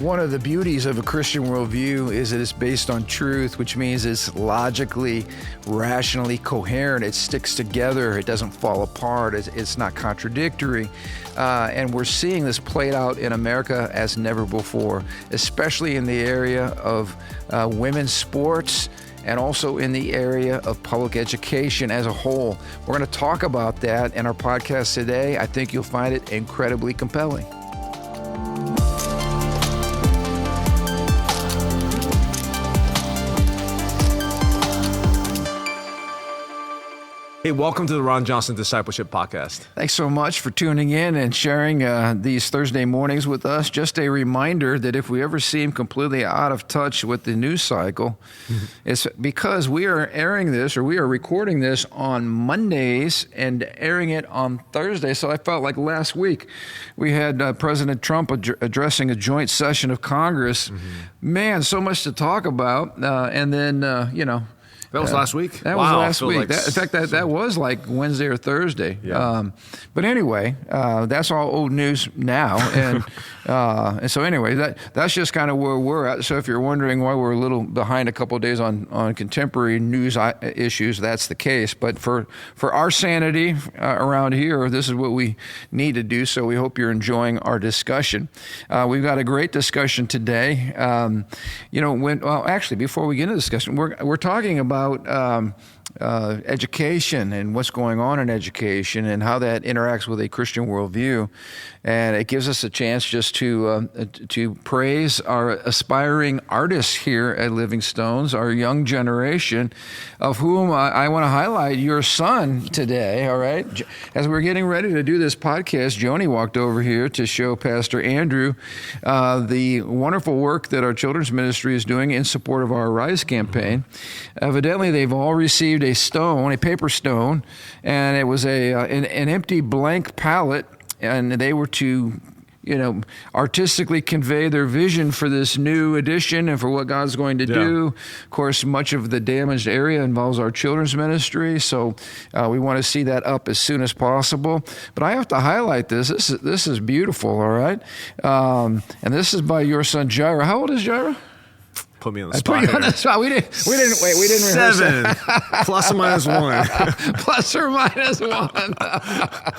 One of the beauties of a Christian worldview is that it's based on truth, which means it's logically, rationally coherent. It sticks together. It doesn't fall apart. It's not contradictory. And we're seeing this played out in America as never before, especially in the area of women's sports and also in the area of public education as a whole. We're going to talk about that in our podcast today. I think you'll find it incredibly compelling. Hey, welcome to the Ron Johnson Discipleship Podcast. Thanks so much for tuning in and sharing these Thursday mornings with us. Just a reminder that if we ever seem completely out of touch with the news cycle, it's because we are airing this, or we are recording this on Mondays and airing it on Thursday. So I felt like last week we had President Trump addressing a joint session of Congress. Man, so much to talk about. And then, That was last week? That was last week. In fact, that was like Wednesday or Thursday. Yeah. But anyway, that's all old news now. And so anyway, that's just kind of where we're at. So if you're wondering why we're a little behind a couple of days on contemporary news issues, that's the case. But for our sanity around here, this is what we need to do. So we hope you're enjoying our discussion. We've got a great discussion today. Actually, before we get into the discussion, we're talking about education and what's going on in education and how that interacts with a Christian worldview. And it gives us a chance just to praise our aspiring artists here at Living Stones, our young generation, of whom I want to highlight your son today, all right? As we're getting ready to do this podcast, Joni walked over here to show Pastor Andrew the wonderful work that our children's ministry is doing in support of our Rise campaign. Evidently, they've all received a stone, a paper stone, and it was an empty blank palette, and they were to, artistically convey their vision for this new edition and for what God's going to do. Of course, much of the damaged area involves our children's ministry, so we want to see that up as soon as possible. But I have to highlight this. This is beautiful, all right? And this is by your son, Jaira. How old is Jaira? Put me on the spot. Put you on the spot. We didn't rehearse 7 plus or minus 1. Plus or minus 1.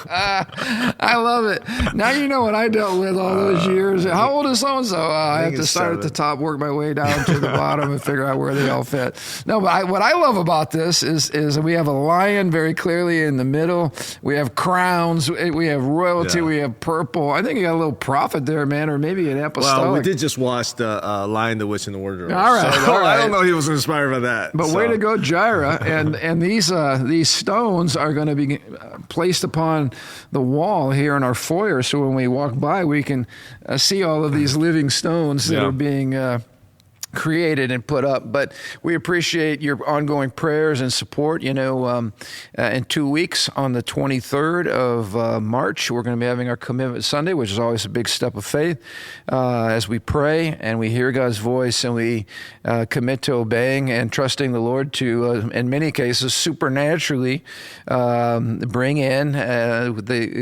I love it. Now you know what I dealt with all those years. How old is so-and-so? I have to start 7. At the top, work my way down to the bottom, and figure out where they all fit. No, but what I love about this is we have a lion very clearly in the middle. We have crowns. We have royalty. Yeah. We have purple. I think you got a little prophet there, man, or maybe an apostolic. Well, we did just watch the Lion, the Witch, and the Wardrobe. All right. So, I don't know if he was inspired by that. But way to go, Jaira. And these stones are going to be placed upon the wall here in our foyer. So when we walk by, we can see all of these living stones that are being created and put up. But we appreciate your ongoing prayers and support. In 2 weeks, on the 23rd of March, we're going to be having our Commitment Sunday, which is always a big step of faith, as we pray and we hear God's voice and we commit to obeying and trusting the Lord to, in many cases, supernaturally bring in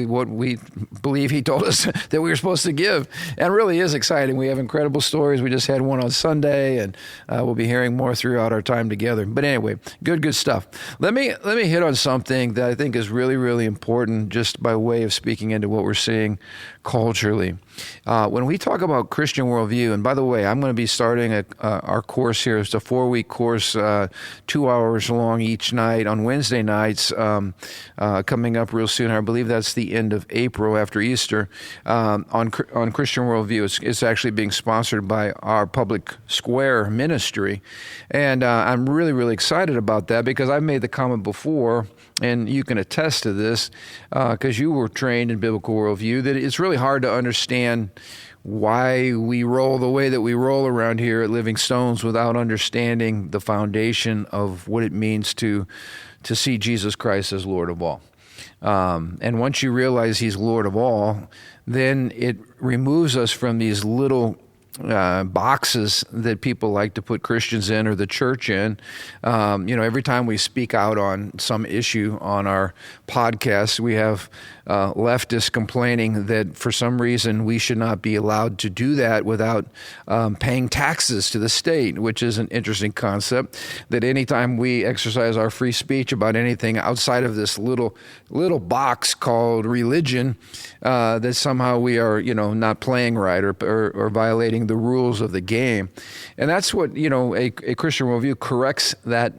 what we believe He told us that we were supposed to give. And it really is exciting. We have incredible stories. We just had one on Sunday, and we'll be hearing more throughout our time together. But anyway, good stuff. Let me hit on something that I think is really, really important, just by way of speaking into what we're seeing culturally. When we talk about Christian worldview, and by the way, I'm going to be starting our course here. It's a 4-week course, 2 hours long each night on Wednesday nights, coming up real soon. I believe that's the end of April after Easter, on Christian worldview. It's actually being sponsored by our Public Square ministry. And I'm really, really excited about that because I've made the comment before, and you can attest to this because you were trained in biblical worldview, that it's really hard to understand why we roll the way that we roll around here at Living Stones without understanding the foundation of what it means to see Jesus Christ as Lord of all. And once you realize He's Lord of all, then it removes us from these little boxes that people like to put Christians in or the church in. Every time we speak out on some issue on our podcast, we have leftists complaining that for some reason we should not be allowed to do that without paying taxes to the state, which is an interesting concept, that anytime we exercise our free speech about anything outside of this little box called religion, that somehow we are, not playing right or violating the rules of the game. And that's what, a Christian worldview corrects that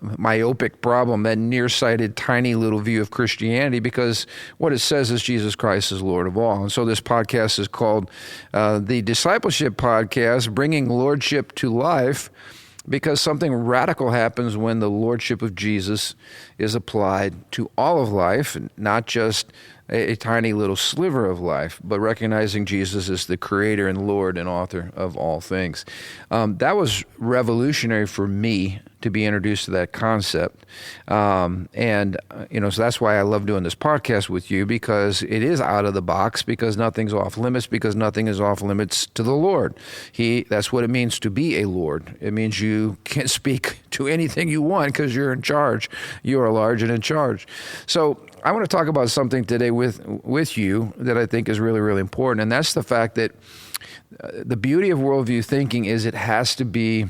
myopic problem, that nearsighted, tiny little view of Christianity, because what it says is Jesus Christ is Lord of all. And so this podcast is called the Discipleship Podcast, Bringing Lordship to Life, because something radical happens when the Lordship of Jesus is applied to all of life, not just a tiny little sliver of life, but recognizing Jesus as the creator and Lord and author of all things. That was revolutionary for me to be introduced to that concept. So that's why I love doing this podcast with you, because it is out of the box, because nothing's off limits, because nothing is off limits to the Lord. That's what it means to be a Lord. It means you can speak to anything you want because you're in charge. You are large and in charge. So I want to talk about something today with you that I think is really, really important, and that's the fact that the beauty of worldview thinking is it has to be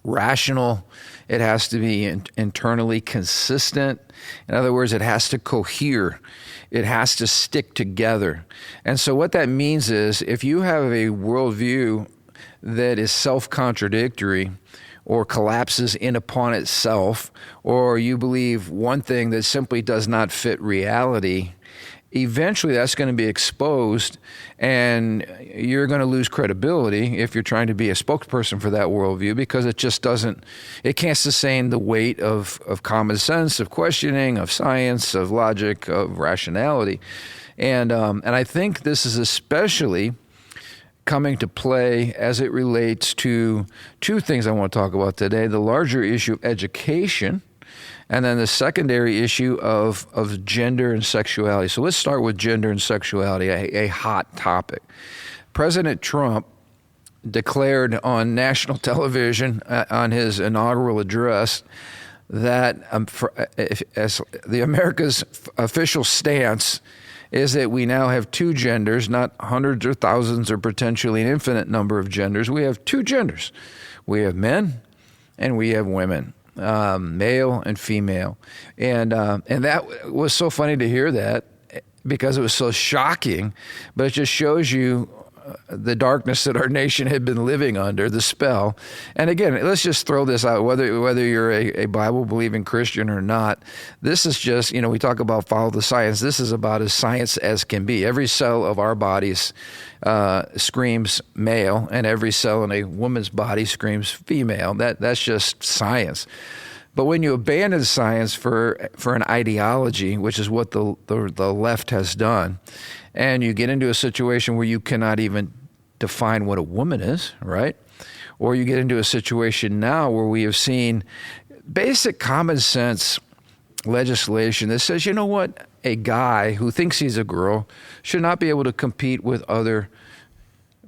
rational, it has to be internally consistent. In other words, it has to cohere. It has to stick together. And so what that means is if you have a worldview that is self-contradictory, or collapses in upon itself, or you believe one thing that simply does not fit reality, eventually that's going to be exposed, and you're going to lose credibility if you're trying to be a spokesperson for that worldview, because it can't sustain the weight of common sense, of questioning, of science, of logic, of rationality. And I think this is especially coming to play as it relates to two things I want to talk about today: the larger issue of education, and then the secondary issue of gender and sexuality. So let's start with gender and sexuality, a hot topic. President Trump declared on national television on his inaugural address that as the America's official stance is that we now have two genders, not hundreds or thousands or potentially an infinite number of genders. We have two genders. We have men and we have women, male and female. And that was so funny to hear that, because it was so shocking, but it just shows you the darkness that our nation had been living under, the spell. And again, let's just throw this out, whether you're a Bible-believing Christian or not. This is just, we talk about follow the science. This is about as science as can be. Every cell of our bodies screams male, and every cell in a woman's body screams female. That's just science. But when you abandon science for an ideology, which is what the left has done, and you get into a situation where you cannot even define what a woman is, right? Or you get into a situation now where we have seen basic common sense legislation that says, you know what, a guy who thinks he's a girl should not be able to compete with other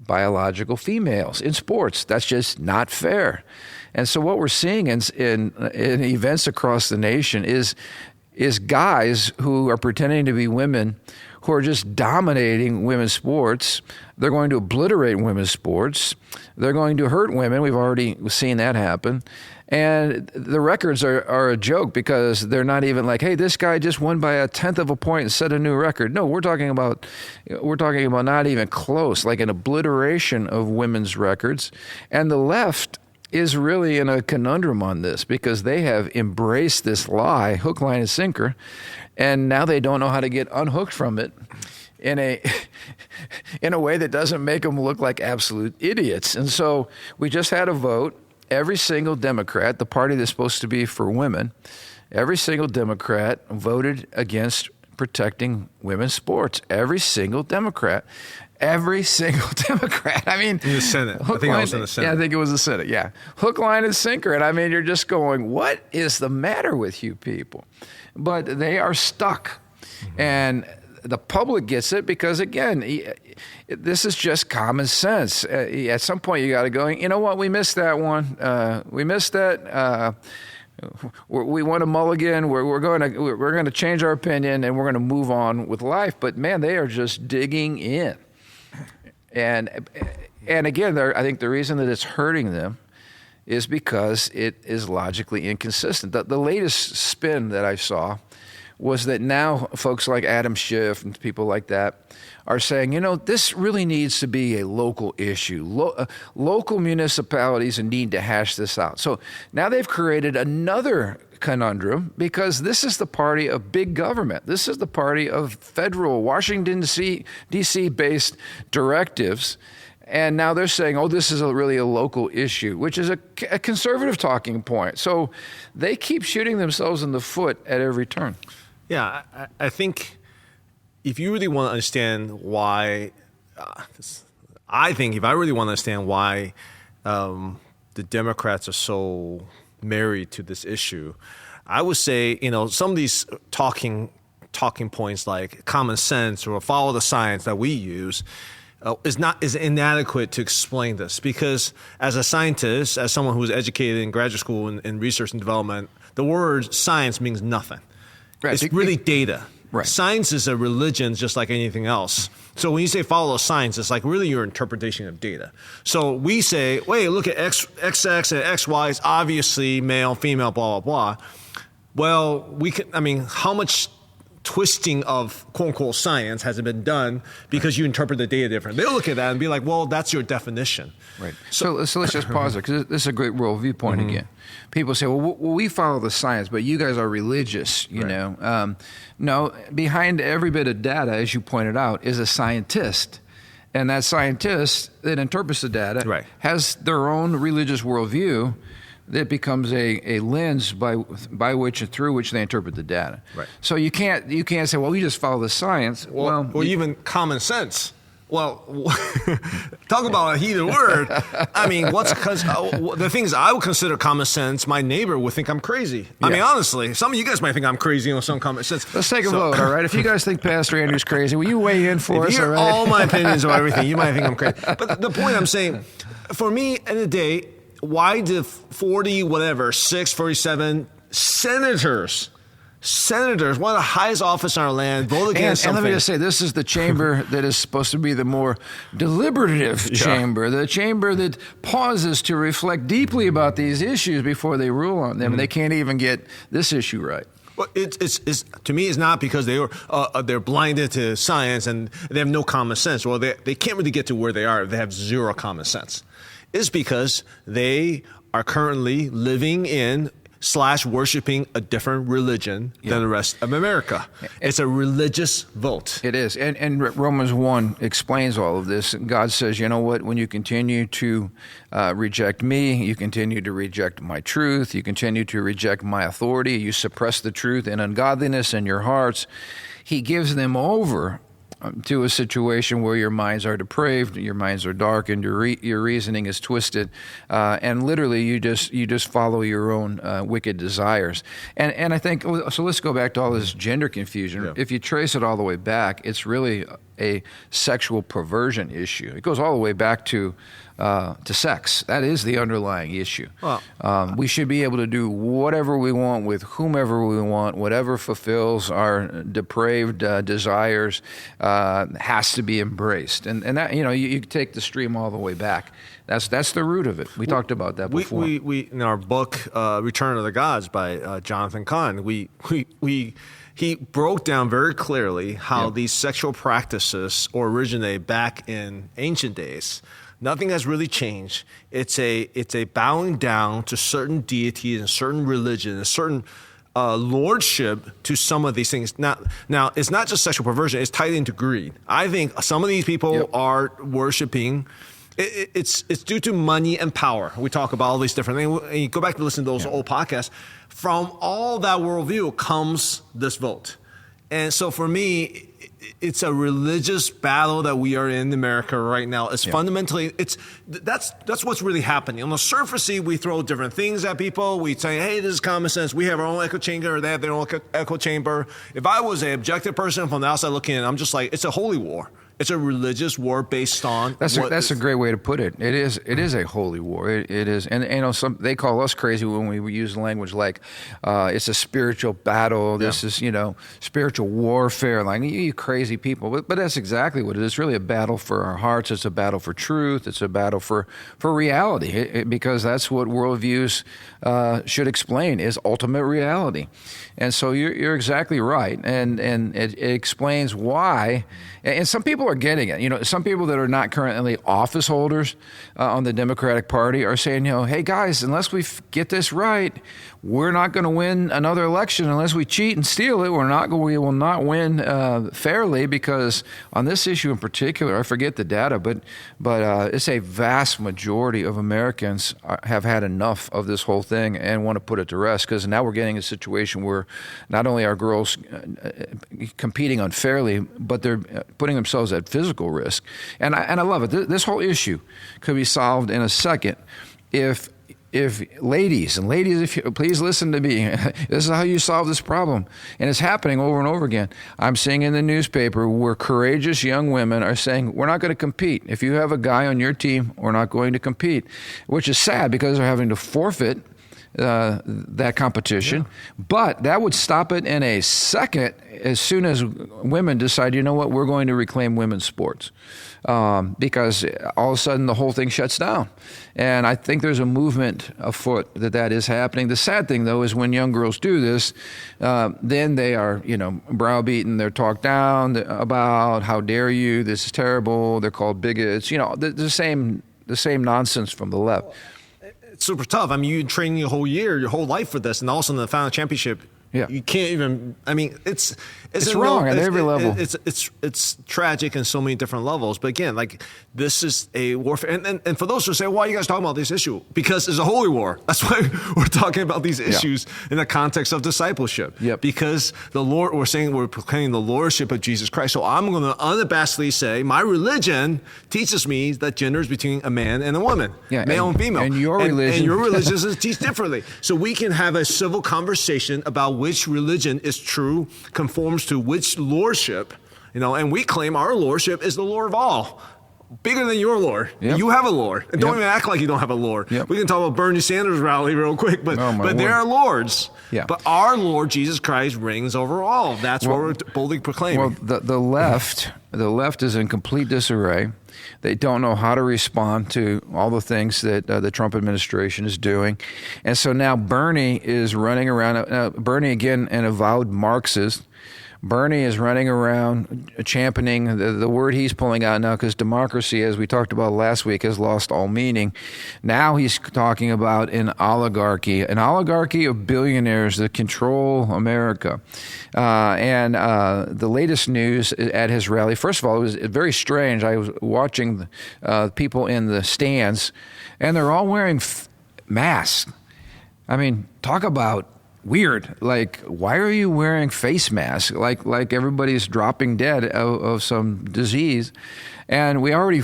biological females in sports. That's just not fair. And so what we're seeing in events across the nation is guys who are pretending to be women, who are just dominating women's sports. They're going to obliterate women's sports. They're going to hurt women. We've already seen that happen. And the records are a joke, because they're not even like, hey, this guy just won by 1/10 of a point and set a new record. No, we're talking about not even close, like an obliteration of women's records. And the left is really in a conundrum on this, because they have embraced this lie, hook, line, and sinker, and now they don't know how to get unhooked from it in a way that doesn't make them look like absolute idiots. And so we just had a vote. Every single Democrat, the party that's supposed to be for women, every single Democrat voted against protecting women's sports. Every single Democrat. Every single Democrat. I mean, in the Senate. I think I was in the Senate. Yeah, I think it was the Senate. Yeah. Hook, line, and sinker. And I mean, you're just going, what is the matter with you people? But they are stuck. Mm-hmm. And the public gets it because, again, this is just common sense. At some point, you got to go, you know what, we missed that one. We missed that. We want a mulligan. We're going to change our opinion, and we're going to move on with life. But, man, they are just digging in. And again, I think the reason that it's hurting them is because it is logically inconsistent. The latest spin that I saw was that now folks like Adam Schiff and people like that are saying, this really needs to be a local issue. Local municipalities need to hash this out. So now they've created another conundrum because this is the party of big government. This is the party of federal, Washington, D.C. based directives. And now they're saying, this is really a local issue, which is a conservative talking point. So they keep shooting themselves in the foot at every turn. Yeah, I think if you really want to understand why, if I really want to understand why the Democrats are so married to this issue, I would say, some of these talking points like common sense or follow the science that we use is inadequate to explain this, because as a scientist, as someone who was educated in graduate school in research and development, the word science means nothing. Right. It's really data. Right. Science is a religion just like anything else. So when you say follow science, it's like really your interpretation of data. So we say, wait, look at XX and XY is obviously male, female, blah, blah, blah. Well, how much twisting of quote unquote science has it been done because you interpret the data different? They'll look at that and be like, well, that's your definition. Right. So let's just pause there, because this is a great worldview point again. People say, well, we follow the science, but you guys are religious, you know. No, behind every bit of data, as you pointed out, is a scientist. And that scientist that interprets the data has their own religious worldview that becomes a lens by which and through which they interpret the data. Right. So you can't say, well, we just follow the science. Or even common sense. Well, talk about a heated word. The things I would consider common sense, my neighbor would think I'm crazy. Yeah. Honestly, some of you guys might think I'm crazy on some common sense. Let's take a vote, all right? If you guys think Pastor Andrew's crazy, will you weigh in for us, all right? All my opinions or everything, you might think I'm crazy. But the point I'm saying, for me, end of the day, why did 47 senators, one of the highest office in our land, vote against something? And let me just say, this is the chamber that is supposed to be the more deliberative chamber, the chamber that pauses to reflect deeply about these issues before they rule on them. And they can't even get this issue right. Well, it's to me, it's not because they're blinded to science and they have no common sense. Well, they can't really get to where they are if they have zero common sense. It's because they are currently living in / worshiping a different religion than the rest of America. It's a religious vote. It is. And Romans 1 explains all of this. God says, you know what, when you continue to reject me, you continue to reject my truth, you continue to reject my authority, you suppress the truth and ungodliness in your hearts, he gives them over to a situation where your minds are depraved, your minds are darkened, your reasoning is twisted, and literally you just follow your own wicked desires. And I think, so let's go back to all this gender confusion. Yeah. If you trace it all the way back, it's really a sexual perversion issue. It goes all the way back to sex. That is the underlying issue. Well, we should be able to do whatever we want with whomever we want, whatever fulfills our depraved desires has to be embraced. And that, you take the stream all the way back. That's the root of it. We talked about that before. We in our book, Return of the Gods by Jonathan Cahn, he broke down very clearly how these sexual practices originate back in ancient days. Nothing has really changed. It's a bowing down to certain deities and certain religion and certain lordship to some of these things. Now, it's not just sexual perversion. It's tied into greed. I think some of these people are worshiping. It's due to money and power. We talk about all these different things. And you go back to listen to those old podcasts. From all that worldview comes this vote. And so for me, it's a religious battle that we are in America right now. It's fundamentally, that's what's really happening. On the surface, we throw different things at people. We say, hey, this is common sense. We have our own echo chamber, or they have their own echo chamber. If I was an objective person from the outside looking in, I'm just like, it's a holy war. It's a religious war based on. That's a great way to put it. It is a holy war. It is, and they call us crazy when we use language like it's a spiritual battle. This is spiritual warfare. Like you crazy people, but that's exactly what it is. It's really a battle for our hearts. It's a battle for truth. It's a battle for reality, because that's what worldviews should explain, is ultimate reality. And so you're exactly right, and it explains why. And some people are getting it. Some people that are not currently office holders on the Democratic Party are saying, hey guys, unless we get this right, we're not going to win another election unless we cheat and steal it. We will not win fairly, because on this issue in particular, I forget the data, but it's a vast majority of Americans have had enough of this whole thing and want to put it to rest, because now we're getting a situation where not only are girls competing unfairly, but they're putting themselves at physical risk. And I love it. This whole issue could be solved in a second if ladies, if you please listen to me, this is how you solve this problem. And it's happening over and over again. I'm seeing in the newspaper where courageous young women are saying, we're not going to compete. If you have a guy on your team, we're not going to compete, which is sad because they're having to forfeit that competition. But that would stop it in a second as soon as women decide, we're going to reclaim women's sports. Because all of a sudden the whole thing shuts down. And I think there's a movement afoot that is happening. The sad thing, though, is when young girls do this, then they are, browbeaten. They're talked down about, how dare you, this is terrible. They're called bigots. The same nonsense from the left. It's super tough. I mean, you train your whole year, your whole life for this, and all of a sudden the final championship, you can't even. I mean, it's wrong at every level. It's tragic in so many different levels. But again, like, this is a warfare. And for those who say, why are you guys talking about this issue? Because it's a holy war. That's why we're talking about these issues in the context of discipleship. Because we're proclaiming the lordship of Jesus Christ. So I'm going to unabashedly say, my religion teaches me that gender is between a man and a woman, male and female. And your religion teach differently. So we can have a civil conversation about which religion is true, conforms to which lordship, and we claim our lordship is the Lord of all, bigger than your Lord. You have a Lord, and don't even act like you don't have a Lord. We can talk about Bernie Sanders' rally real quick, but there are lords. But our Lord Jesus Christ reigns over all. That's what we're boldly proclaiming. Well, the left is in complete disarray. They don't know how to respond to all the things that the Trump administration is doing. And so now Bernie is running around. Bernie, again, an avowed Marxist. Bernie is running around championing the word he's pulling out now, because democracy, as we talked about last week, has lost all meaning. Now he's talking about an oligarchy of billionaires that control America. And the latest news at his rally, first of all, it was very strange. I was watching people in the stands, and they're all wearing masks. I mean, talk about weird. Like, why are you wearing face masks? Like everybody's dropping dead of some disease. And we've already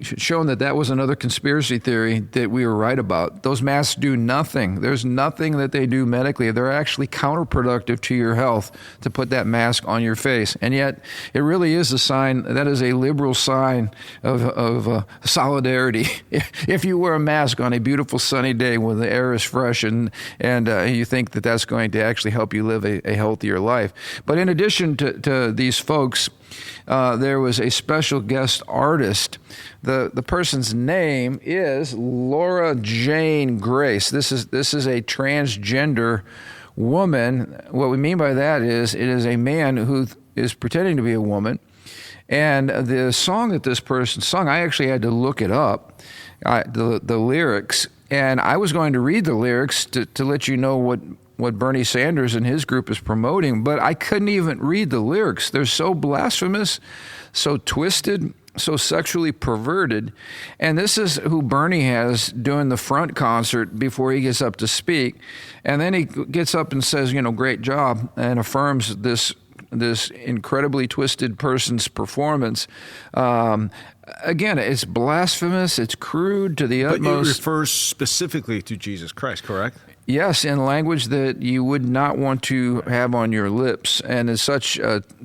shown that was another conspiracy theory that we were right about. Those masks do nothing. There's nothing that they do medically. They're actually counterproductive to your health to put that mask on your face. And yet it really is a sign, that is a liberal sign of solidarity. If you wear a mask on a beautiful sunny day when the air is fresh and you think that that's going to actually help you live a healthier life. But in addition to these folks, there was a special guest artist. The person's name is Laura Jane Grace. This is a transgender woman. What we mean by that is it is a man who is pretending to be a woman. And the song that this person sung, I actually had to look it up, the lyrics. And I was going to read the lyrics to let you know what Bernie Sanders and his group is promoting, but I couldn't even read the lyrics. They're so blasphemous, so twisted, so sexually perverted. And this is who Bernie has doing the front concert before he gets up to speak. And then he gets up and says, great job, and affirms this this incredibly twisted person's performance. Again, it's blasphemous. It's crude to the utmost. But it refers specifically to Jesus Christ, correct? Yes, in language that you would not want to have on your lips, and is such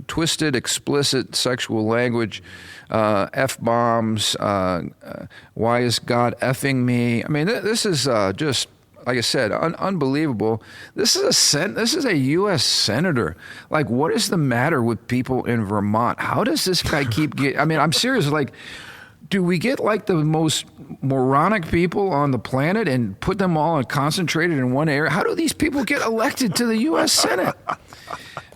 twisted, explicit sexual language, F-bombs, why is God effing me? I mean, this is just, like I said, unbelievable. This is a U.S. senator. Like, what is the matter with people in Vermont? How does this guy keep getting... I mean, I'm serious, like... Do we get like the most moronic people on the planet and put them all and concentrated in one area? How do these people get elected to the U.S. Senate?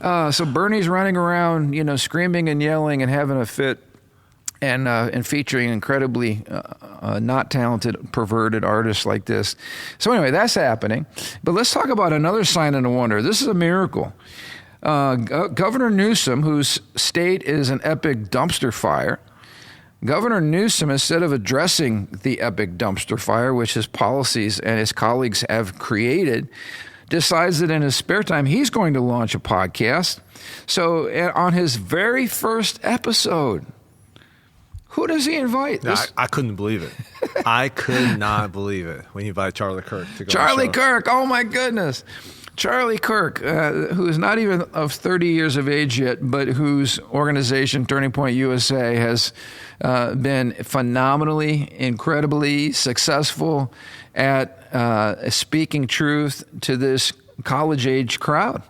So Bernie's running around, screaming and yelling and having a fit, and featuring incredibly not talented, perverted artists like this. So anyway, that's happening. But let's talk about another sign and a wonder. This is a miracle. Governor Newsom, whose state is an epic dumpster fire, Governor Newsom, instead of addressing the epic dumpster fire, which his policies and his colleagues have created, decides that in his spare time, he's going to launch a podcast. So on his very first episode, who does he invite? I couldn't believe it. I could not believe it when he invited Charlie Kirk to go Charlie on the show. Kirk, oh my goodness. Charlie Kirk, who is not even of 30 years of age yet, but whose organization, Turning Point USA, has been phenomenally, incredibly successful at speaking truth to this college-age crowd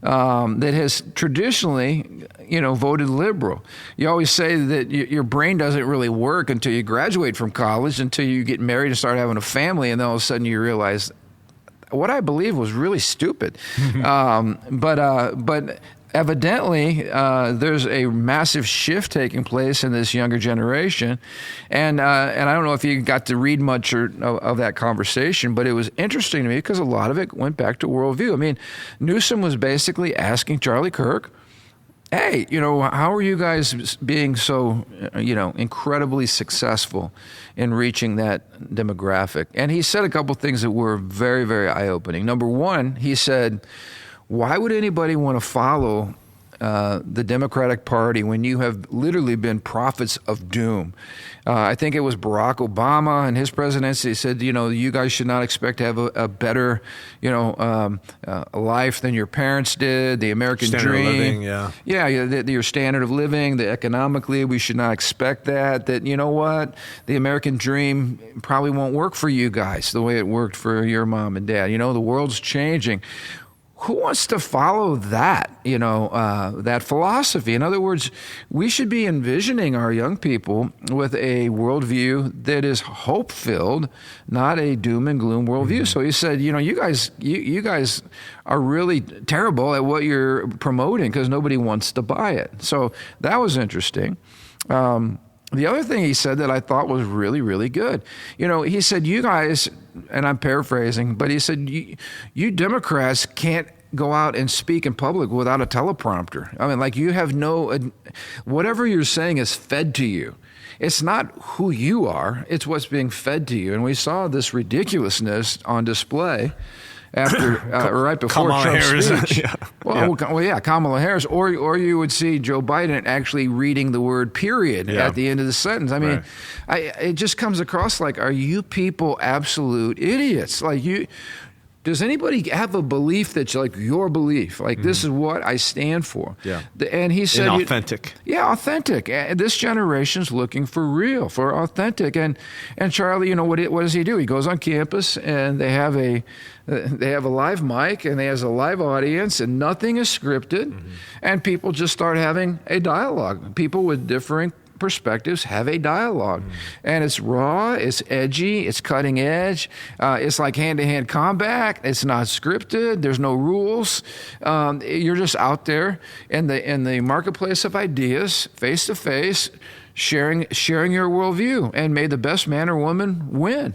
that has traditionally, voted liberal. You always say that your brain doesn't really work until you graduate from college, until you get married and start having a family, and then all of a sudden you realize what I believe was really stupid. But evidently, there's a massive shift taking place in this younger generation. And I don't know if you got to read much of that conversation, but it was interesting to me because a lot of it went back to worldview. I mean, Newsom was basically asking Charlie Kirk, hey, how are you guys being so, incredibly successful in reaching that demographic? And he said a couple things that were very, very eye-opening. Number one, he said, why would anybody want to follow the Democratic Party when you have literally been prophets of doom? I think it was Barack Obama in his presidency said, you guys should not expect to have a better, life than your parents did. The American standard dream, of living, yeah, your standard of living. The economically, we should not expect that. That the American dream probably won't work for you guys the way it worked for your mom and dad. The world's changing. Who wants to follow that, that philosophy? In other words, we should be envisioning our young people with a worldview that is hope-filled, not a doom and gloom worldview. Mm-hmm. So he said, you guys are really terrible at what you're promoting because nobody wants to buy it. So that was interesting. The other thing he said that I thought was really, really good, he said, you guys, and I'm paraphrasing, but he said, you Democrats can't go out and speak in public without a teleprompter. I mean, like you have whatever you're saying is fed to you. It's not who you are, it's what's being fed to you. And we saw this ridiculousness on display after right before Kamala Trump's Harris. speech. Yeah. Kamala Harris, or you would see Joe Biden actually reading the word period at the end of the sentence. I mean, it just comes across like, are you people absolute idiots? Like does anybody have a belief that's like your belief? Like, this is what I stand for. Yeah. And he said... authentic. Authentic. This generation's looking for real, for authentic. And Charlie, what does he do? He goes on campus and they have a live mic and there's a live audience and nothing is scripted. Mm-hmm. And people just start having a dialogue. People with differing perspectives have a dialogue, and it's raw, it's edgy, it's cutting edge, it's like hand-to-hand combat. It's not scripted, there's no rules. You're just out there in the marketplace of ideas, face to face, sharing your worldview, and may the best man or woman win.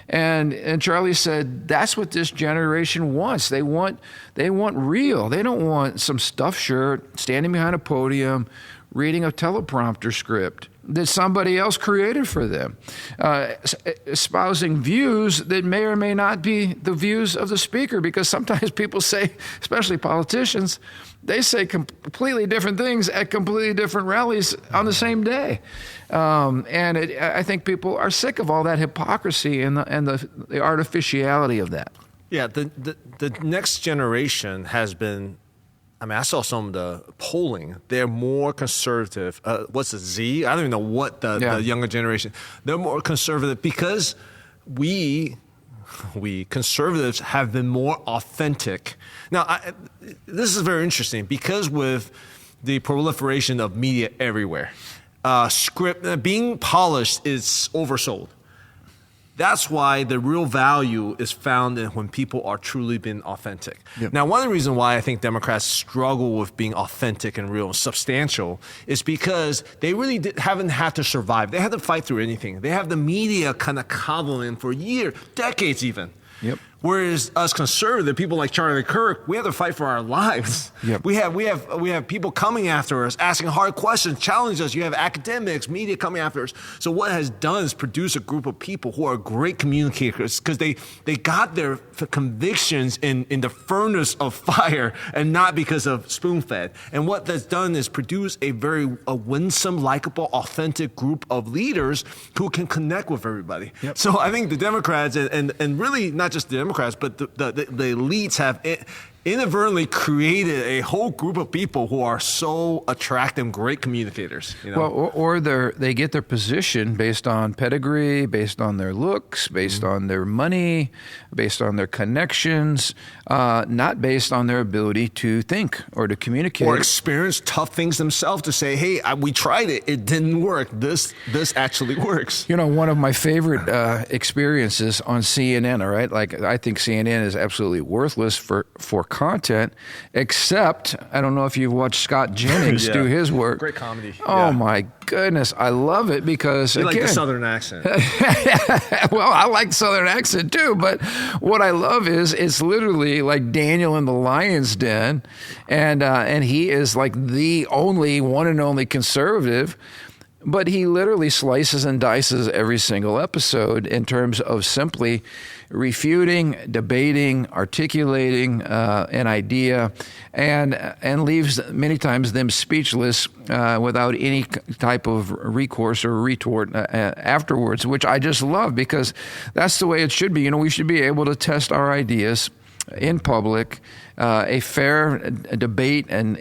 And Charlie said that's what this generation wants. They want real. They don't want some stuffed shirt standing behind a podium reading a teleprompter script. that somebody else created for them, espousing views that may or may not be the views of the speaker, because sometimes people say, especially politicians, they say completely different things at completely different rallies on the same day. I think people are sick of all that hypocrisy and the artificiality of that. Yeah, the next generation has been, I mean, I saw some of the polling. They're more conservative. What's the Z? I don't even know what the younger generation. They're more conservative because we conservatives have been more authentic. Now, this is very interesting because with the proliferation of media everywhere, script being polished is oversold. That's why the real value is found in when people are truly being authentic. Yep. Now, one of the reasons why I think Democrats struggle with being authentic and real and substantial is because they really haven't had to survive. They had to fight through anything. They have the media kind of coddling for years, decades even. Yep. Whereas us conservative people like Charlie Kirk, we have to fight for our lives. Yep. We have people coming after us, asking hard questions, challenge us. You have academics, media coming after us. So what it has done is produce a group of people who are great communicators because they got their convictions in the furnace of fire and not because of spoon-fed. And what that's done is produce a winsome, likable, authentic group of leaders who can connect with everybody. Yep. So I think the Democrats and really not just the Democrats, but the elites have inadvertently created a whole group of people who are so attractive, great communicators. You know? Well, or they get their position based on pedigree, based on their looks, based on their money, based on their connections, not based on their ability to think or to communicate. Or experience tough things themselves to say, hey, we tried it. It didn't work. This actually works. You know, one of my favorite experiences on CNN, all right? Like, I think CNN is absolutely worthless for content, except, I don't know if you've watched Scott Jennings do his work. Great comedy. Oh, my goodness. I love it because, you like the Southern accent. Well, I like the Southern accent too, but what I love is it's literally like Daniel in the Lion's Den, and he is like the only one and only conservative. But he literally slices and dices every single episode in terms of simply refuting, debating, articulating an idea, and leaves many times them speechless without any type of recourse or retort afterwards, which I just love because that's the way it should be. You know, we should be able to test our ideas in public, a fair debate and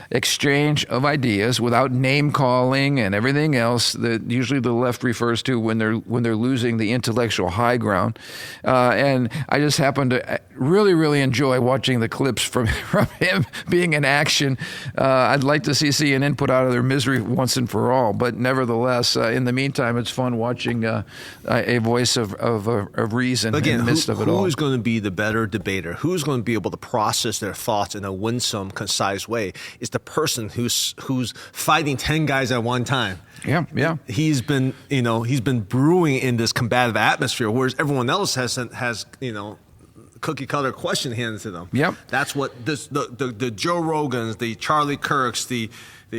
exchange of ideas without name calling and everything else that usually the left refers to when they're losing the intellectual high ground. And I just happen to really, really enjoy watching the clips from him being in action. I'd like to see CNN put out of their misery once and for all, but nevertheless, in the meantime, it's fun watching a voice of reason in the midst of it all. Who is going to be the better debater? Who's going to be able to process their thoughts in a winsome, concise way? Is the person who's fighting 10 guys at one time. Yeah. He's been brewing in this combative atmosphere, whereas everyone else has cookie cutter question handed to them. Yep. That's what the Joe Rogans, the Charlie Kirks, the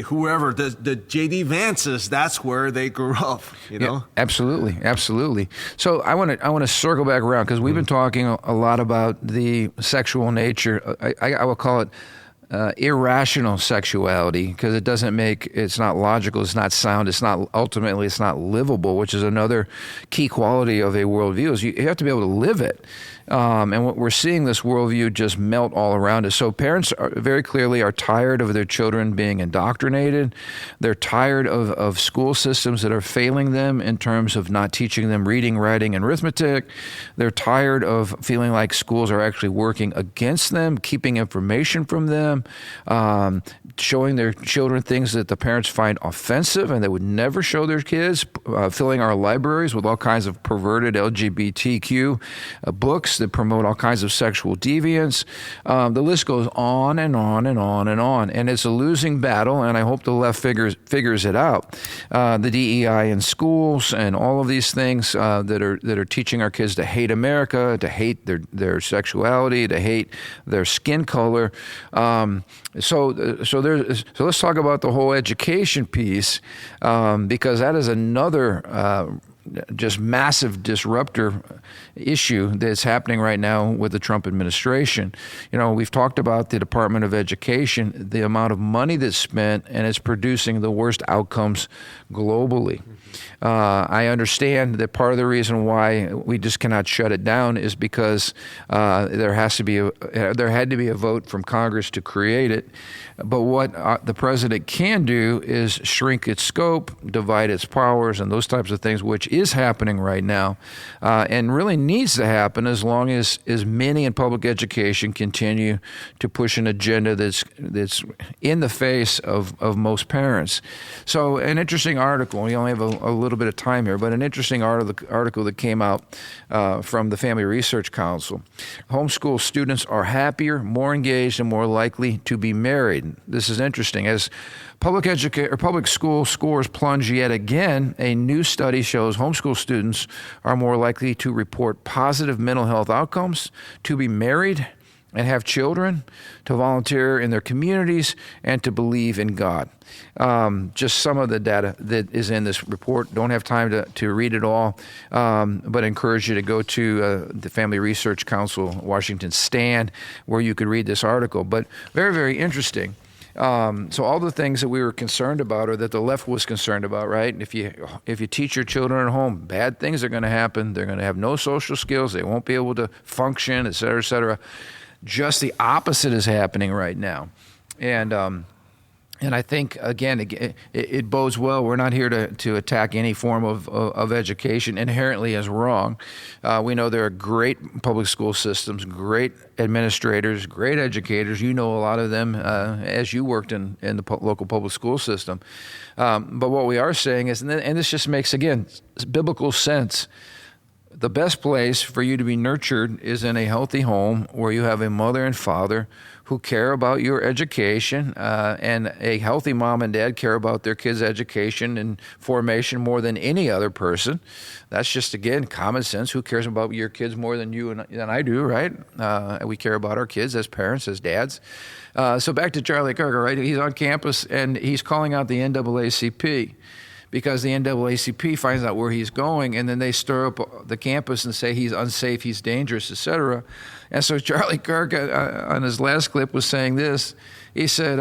whoever, the J.D. Vances, that's where they grew up, you know? Yeah, absolutely. So I want to circle back around because we've been talking a lot about the sexual nature. I will call it irrational sexuality because it's not logical, it's not sound, it's not livable, which is another key quality of a worldview is you have to be able to live it. And what we're seeing this worldview just melt all around us. So parents very clearly are tired of their children being indoctrinated. They're tired of school systems that are failing them in terms of not teaching them reading, writing, and arithmetic. They're tired of feeling like schools are actually working against them, keeping information from them, showing their children things that the parents find offensive and they would never show their kids, filling our libraries with all kinds of perverted LGBTQ books that promote all kinds of sexual deviance. The list goes on and on and on and on. And it's a losing battle, and I hope the left figures it out. The DEI in schools and all of these things that are teaching our kids to hate America, to hate their sexuality, to hate their skin color. So let's talk about the whole education piece, because that is another just massive disruptor issue that's happening right now with the Trump administration. We've talked about the Department of Education, the amount of money that's spent, and it's producing the worst outcomes globally. I understand that part of the reason why we just cannot shut it down is because there had to be a vote from Congress to create it. But what the president can do is shrink its scope, divide its powers, and those types of things, which is happening right now, and really needs to happen as long as many in public education continue to push an agenda that's in the face of most parents. So an interesting article, we only have a little bit of time here, but an interesting article that came out from the Family Research Council. Homeschool students are happier, more engaged, and more likely to be married. This is interesting. As public school scores plunge yet again, a new study shows homeschool students are more likely to report positive mental health outcomes, to be married and have children, to volunteer in their communities, and to believe in God. Just some of the data that is in this report. Don't have time to read it all, but encourage you to go to the Family Research Council Washington stand where you could read this article. But very, very interesting. So all the things that we were concerned about, or that the left was concerned about, right? If you teach your children at home, bad things are going to happen. They're going to have no social skills. They won't be able to function, et cetera, et cetera. Just the opposite is happening right now. And I think, again, it bodes well. We're not here to attack any form of education inherently as wrong. We know there are great public school systems, great administrators, great educators. You know a lot of them as you worked in the local public school system. But what we are saying is, and this just makes, again, biblical sense, the best place for you to be nurtured is in a healthy home where you have a mother and father who care about your education, and a healthy mom and dad care about their kids' education and formation more than any other person. That's just, again, common sense. Who cares about your kids more than you and I do, right? We care about our kids as parents, as dads. So back to Charlie Kirk, right? He's on campus and he's calling out the NAACP. Because the NAACP finds out where he's going, and then they stir up the campus and say he's unsafe, he's dangerous, etc. And so Charlie Kirk, on his last clip, was saying this. He said,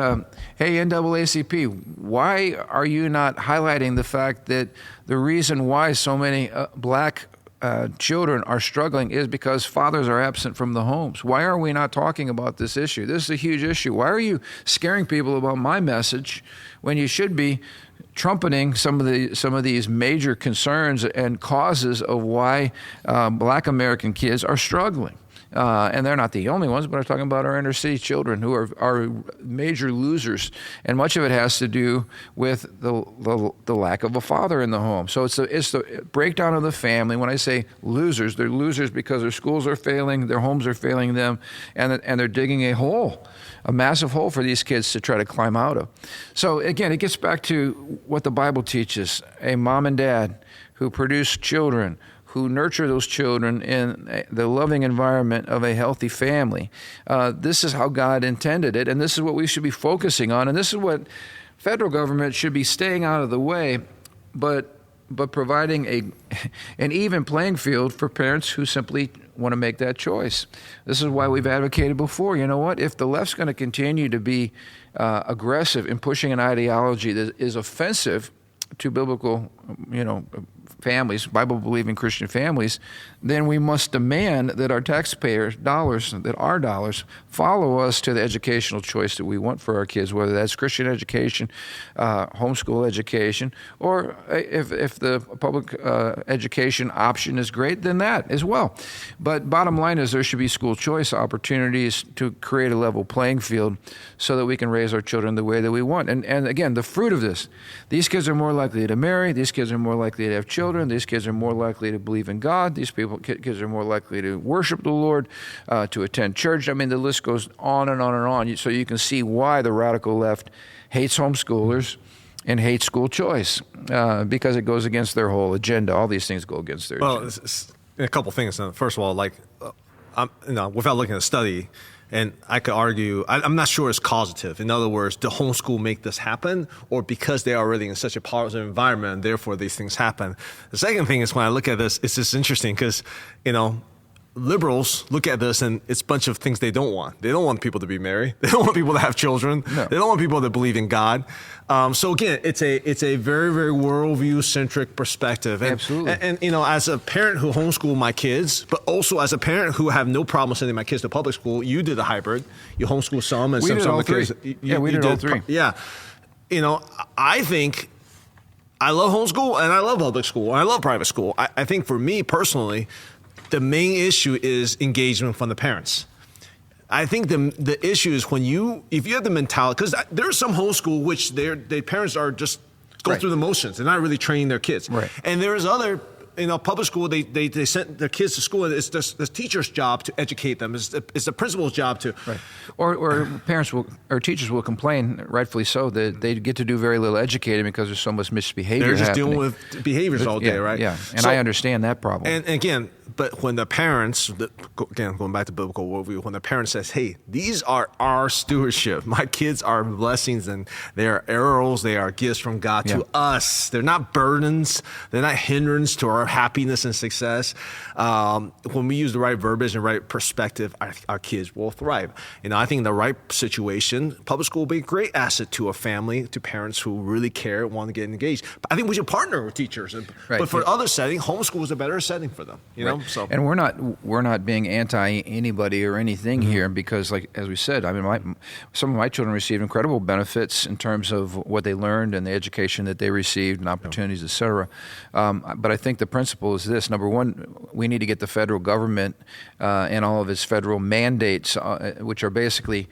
hey, NAACP, why are you not highlighting the fact that the reason why so many black children are struggling is because fathers are absent from the homes? Why are we not talking about this issue? This is a huge issue. Why are you scaring people about my message when you should be trumpeting some of these major concerns and causes of why black American kids are struggling? And they're not the only ones, but I'm talking about our inner city children who are major losers, and much of it has to do with the lack of a father in the home. So it's the breakdown of the family. When I say losers, they're losers because their schools are failing, their homes are failing them, and they're digging a massive hole for these kids to try to climb out of. So again, it gets back to what the Bible teaches: a mom and dad who produce children, who nurture those children in the loving environment of a healthy family. This is how God intended it, and this is what we should be focusing on, and this is what federal government should be staying out of the way, but providing an even playing field for parents who simply want to make that choice. This is why we've advocated before. You know what? If the left's going to continue to be aggressive in pushing an ideology that is offensive to biblical, families, Bible-believing Christian families, then we must demand that our taxpayers' dollars, that our dollars, follow us to the educational choice that we want for our kids, whether that's Christian education, homeschool education, or if the public education option is great, then that as well. But bottom line is there should be school choice opportunities to create a level playing field so that we can raise our children the way that we want. And again, the fruit of this, these kids are more likely to marry, these kids are more likely to have children, these kids are more likely to believe in God, these kids are more likely to worship the Lord, to attend church. I mean, the list goes on and on and on. So you can see why the radical left hates homeschoolers and hates school choice, because it goes against their whole agenda. All these things go against their agenda. Well, a couple things. First of all, without looking at the study, And I could argue, I'm not sure it's causative. In other words, did homeschool make this happen, or because they are already in such a positive environment, and therefore these things happen? The second thing is, when I look at this, it's just interesting because, liberals look at this and it's a bunch of things they don't want. They don't want people to be married. They don't want people to have children. No. They don't want people to believe in God. So again, it's a very, very worldview centric perspective. And, Absolutely. And as a parent who homeschool my kids, but also as a parent who have no problem sending my kids to public school, you did a hybrid. You homeschool some and We some did all of the kids. three. We did all three. Yeah. I think I love homeschool and I love public school and I love private school. I think for me personally, the main issue is engagement from the parents. I think the issue is if you have the mentality, because there are some homeschool which their parents are just go Right. through the motions. They're not really training their kids. Right. And there's other, public school, they sent their kids to school, and it's the teacher's job to educate them. It's the principal's job to. Right. Or parents or teachers will complain, rightfully so, that they get to do very little educating because there's so much misbehavior They're just happening. dealing with behaviors all day, right? Yeah, and So- I understand that problem. And again, but when the parents, again, going back to biblical worldview, when the parent says, hey, these are our stewardship. My kids are blessings and they are arrows. They are gifts from God to us. They're not burdens. They're not hindrance to our happiness and success. When we use the right verbiage and right perspective, our kids will thrive. I think in the right situation, public school will be a great asset to a family, to parents who really care and want to get engaged. But I think we should partner with teachers. Right. But for other settings, homeschool is a better setting for them. Right. So. And we're not being anti anybody or anything here, because, like as we said, I mean, some of my children received incredible benefits in terms of what they learned and the education that they received and opportunities, et cetera. But I think the principle is this: number one, we need to get the federal government and all of its federal mandates, which are basically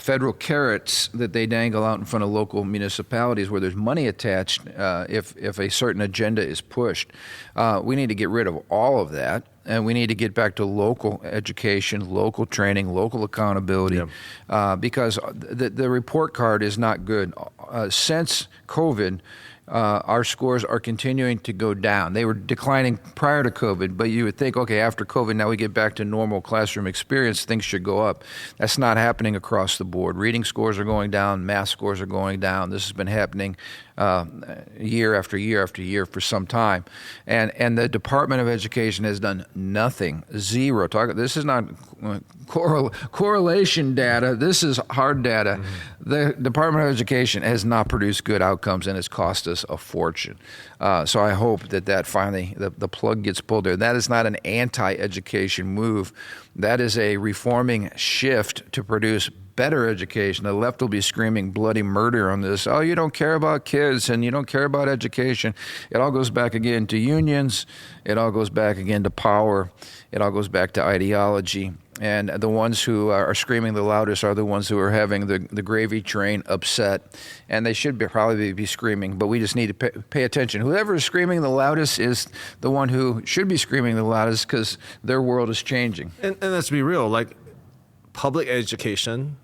federal carrots that they dangle out in front of local municipalities where there's money attached if a certain agenda is pushed. We need to get rid of all of that. And we need to get back to local education, local training, local accountability, because the report card is not good. Since COVID, our scores are continuing to go down. They were declining prior to COVID, but you would think, okay, after COVID, now we get back to normal classroom experience, things should go up. That's not happening across the board. Reading scores are going down, math scores are going down. This has been happening year after year after year for some time. And the Department of Education has done nothing, zero. This is not correlation data. This is hard data. Mm-hmm. The Department of Education has not produced good outcomes, and it's cost us a fortune. So I hope that finally the plug gets pulled there. That is not an anti-education move. That is a reforming shift to produce better education. The left will be screaming bloody murder on this. Oh, you don't care about kids and you don't care about education. It all goes back again to unions. It all goes back again to power. It all goes back to ideology. And the ones who are screaming the loudest are the ones who are having the gravy train upset. And they should probably be screaming, but we just need to pay attention. Whoever is screaming the loudest is the one who should be screaming the loudest, because their world is changing. And let's be real, like, public education,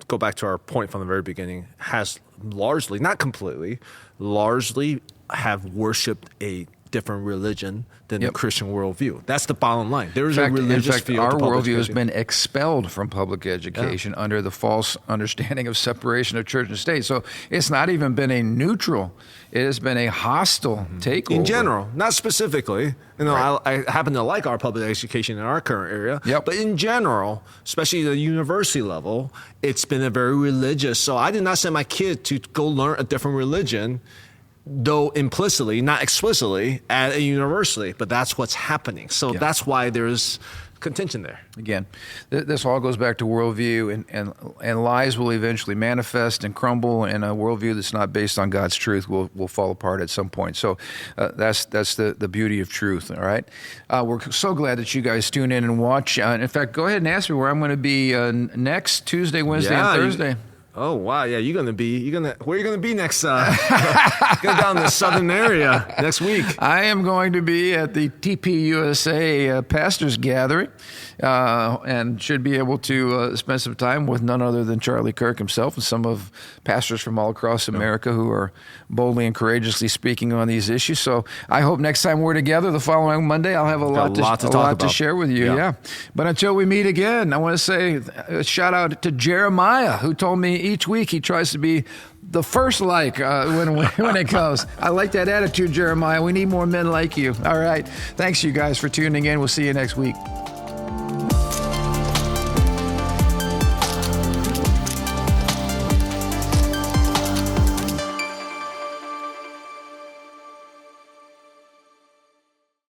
go back to our point from the very beginning, has largely, not completely, largely have worshipped a different religion than the Christian worldview. That's the bottom line. There is a religious feel our to public worldview has education. been expelled from public education under the false understanding of separation of church and state. So it's not even been a neutral. It has been a hostile takeover. In general, not specifically. Right. I happen to like our public education in our current area. Yep. But in general, especially at the university level, it's been a very religious. So I did not send my kid to go learn a different religion, though implicitly, not explicitly, at a university. But that's what's happening. So that's why there's contention there. Again, this all goes back to worldview, and lies will eventually manifest and crumble, and a worldview that's not based on God's truth will fall apart at some point. So that's the beauty of truth, all right? We're so glad that you guys tune in and watch. In fact, go ahead and ask me where I'm going to be next Tuesday, Wednesday, and Thursday. Oh wow, yeah, where are you gonna be next? Go down in the southern area next week. I am going to be at the TPUSA Pastors Gathering, and should be able to spend some time with none other than Charlie Kirk himself and some of pastors from all across America who are boldly and courageously speaking on these issues. So I hope next time we're together the following Monday, I'll have a lot to share with you. Yeah. But until we meet again, I want to say a shout out to Jeremiah, who told me each week he tries to be the first when it goes. I like that attitude, Jeremiah. We need more men like you. All right. Thanks, you guys, for tuning in. We'll see you next week.